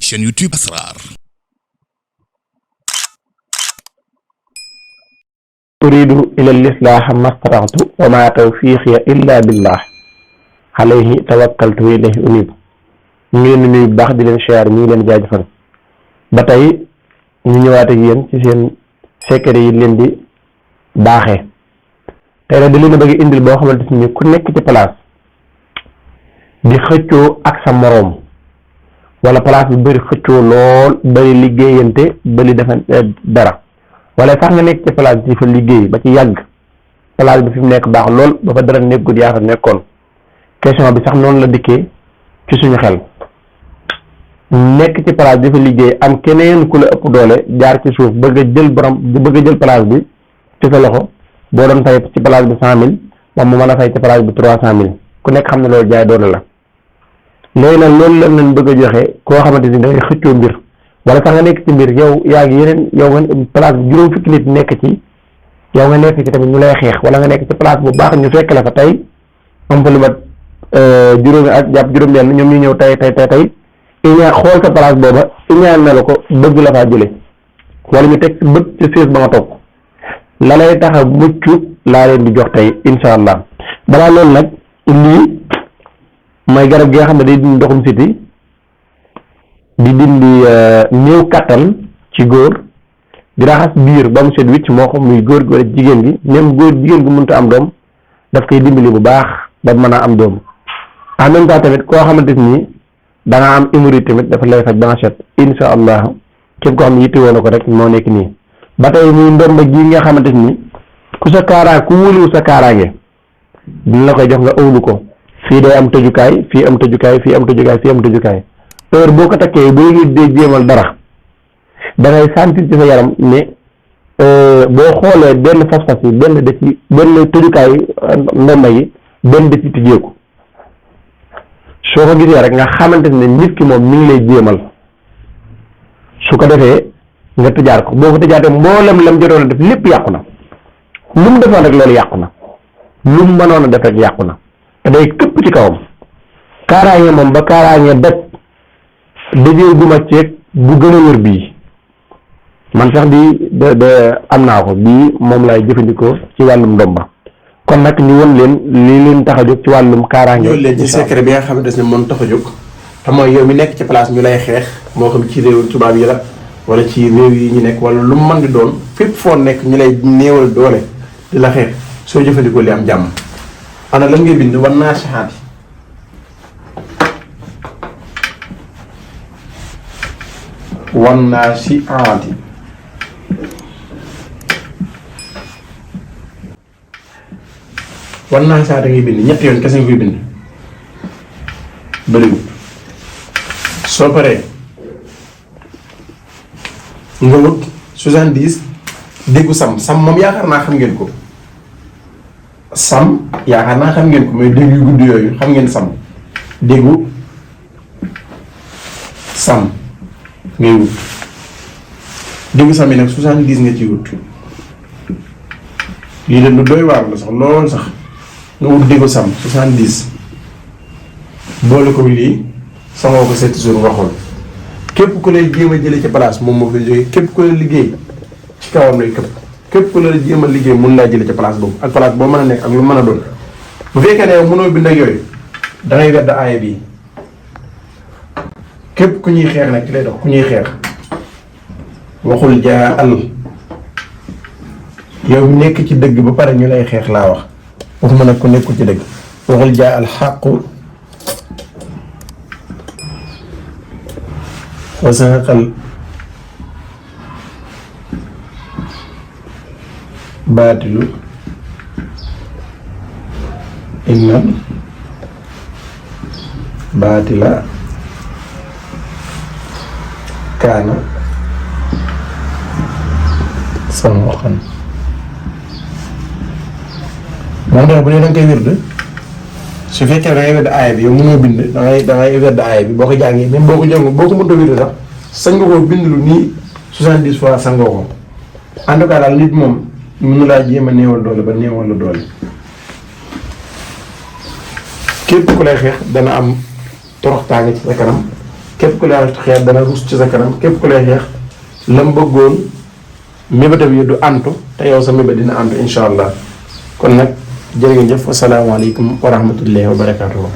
chaîne YouTube Asrar. uridu ila lislaaha mastata'tu wa ma tawfiiqiya illa billah alayhi tawakkaltu wa ilayhi unib. ñu ngi leen di nuyu bu baax di leen siyaar ñu ngi leen jaajëfal ba tey ñu ñëwaat ak yéen ci seen secret yi leen di baaxee tey nag di leen a bëgg indil boo xamante ni ku nekk ci place di xëccoo ak sa moroom wala place bi bëri xëccoo lool bëri liggéeyante bëri defa dara wala sax nga nekk ci place bi fa liggéey ba ci yàgg place bi fi mu nekk baax lool ba fa dara nekkul yaa fa nekkoon question bi sax noonu la dikkee ci suñu xel nekk ci place bi fa liggéey am keneen ku la ëpp doole jaar ci suuf bëgg a jël place bi ci sa loxo boo doon fay ci place bi 100,000 moom mu mën a fay ci place bi 300,000 ku nekk xam ne loolu jaay doole la. léegi nag loolu lañ leen bëgg a joxe koo xamante ni dangay xëccoo mbir wala sax nga nekk ci mbir yow yaa ngi yeneen yow nga place bi juróom fukki nit nekk ci yow nga nekk ci tamit ñu lay xeex wala nga nekk ci place bu baax ñu fekk la fa tey am fa lu mat juróomi at jàpp juróom-benn ñoom ñu ñëw tey iñaan xool sa place booba iñaan na la ko bëgg la faa jële wala ñu teg bët ci siis ba nga toog la lay tax a mucc laa leen di jox tey insha allah balaa loolu nag lii mooy garab gi nga xam ne day dindi ndoxum siti di dindi néew kattan ci góor di raxas biir ba mu set wicc moo xam muy góor gi wala jigéen gi même jigéen gi mënut a am doom daf koy dimbali bu baax ba mën a am doom en même temps tamit koo xamante ni da nga am hémorroïde tamit dafa lay faj ba nga set insha allah képp koo xam ne yittewoo na ko rek moo nekk nii ba tey muy ndomba gi nga xamante ni ku wóoluwu sa kaaraange dina la koy jox nga ëwlu ko fii day am tëjukaay fii am tëjukaay fii am tëjukaay fii am tëjukaay heure boo ko takkee bu nit dee jéemal dara da ngay sentir ci sa yaram ne boo xoolee benn fas-fas yi benn tëjukaay ndomba yi benn da ci tijjeeku soo ko gisee rek nga xamante ne nit ki moom mi ngi lay jéemal su ko defee nga tëjaat ko boo ko tëjaatee mboolem lam jotoon a def lépp yàqu na lu mu defoon rek loolu yàqu na lu mu mënoon a def rek yàqu na te day këpp ci kawam kaaraange moom ba kaaraange daj dajee guma ceeg bu gën a wër bii man sax bii de am naa ko bii moom lay jëfandikoo ci wàllum ndomba kon nag ñu won leen lii leen tax a jóg ci wàllum kaaraange. ñëw leen ci secret bi nga xamante ne moom tax a jóg te mooy yow mi nekk ci place ñu lay xeex moo xam ci réewu tubaab yi la wala ci réew yi ñu nekk wala lu mu mën di doon fépp foo nekk ñu lay néewal doole di la xeex soo jëfandikoo li am jàmm. ana lan ngay bind wan naa saxaati wan naa si aati wan naa saxaati ngay bind ñetti yoon kese nga koy bind bëriwul soo paree nga wut 70 déggu sam moom yaakaar naa xam ngeen ko sam yaakaar naa xam ngeen ko mooy dégg yu gudd yooyu xam ngeen sam déggu sam ngay wut déggu sam yi nag 70 nga ciy wut lii de lu doy waar la sax lool sax nga wut déggu sam 70 boole ko lii sangoo ko 7 jours nga xool képp ku lay jéem a jëlee ci place moom moo fi jógee képp ku lay liggéey ci kawam lay këpp képp ku la jéem a liggéey mun laa jëlee ci place boobu ak place boo mën a nekk ak lu mën a doon bu fekkee ne yow mënoo bind ak yooyu dangay wedd aaya bii képp ku ñuy xeex nag ci lay dox ku ñuy xeex waxul jaa al yow mi nekk ci dëgg ba pare ñu lay xeex laa wax waxuma nag ku nekkul ci dëgg waxul jaa al xaqu wa zahaqal baatilu innal baatila kaana samuqan moom dana bu ne danga koy wird su fekkee da ngay wedd aaya bi yow mënoo bind dangay wedd aaya bi boo ko jàngee même boo ko jàng boo ko mënta wird sax sañ nga koo bind lu nii 70 fois sañ nga ko en tout cas daal nit moom mënu laa jéem a néewal doole ba néewal la doole képp ku lay xeex dana am toroxtaange ci sa kanam képp ku lay xeex dana rus ci sa kanam, képp ku lay xeex lam bëggoon mébétam yi du antu te yow sa mébét dina antu incha allah. kon nag jërë ngeen jëf, wasalaamaaleykum wa rahmatullahi wa barakaatuhu.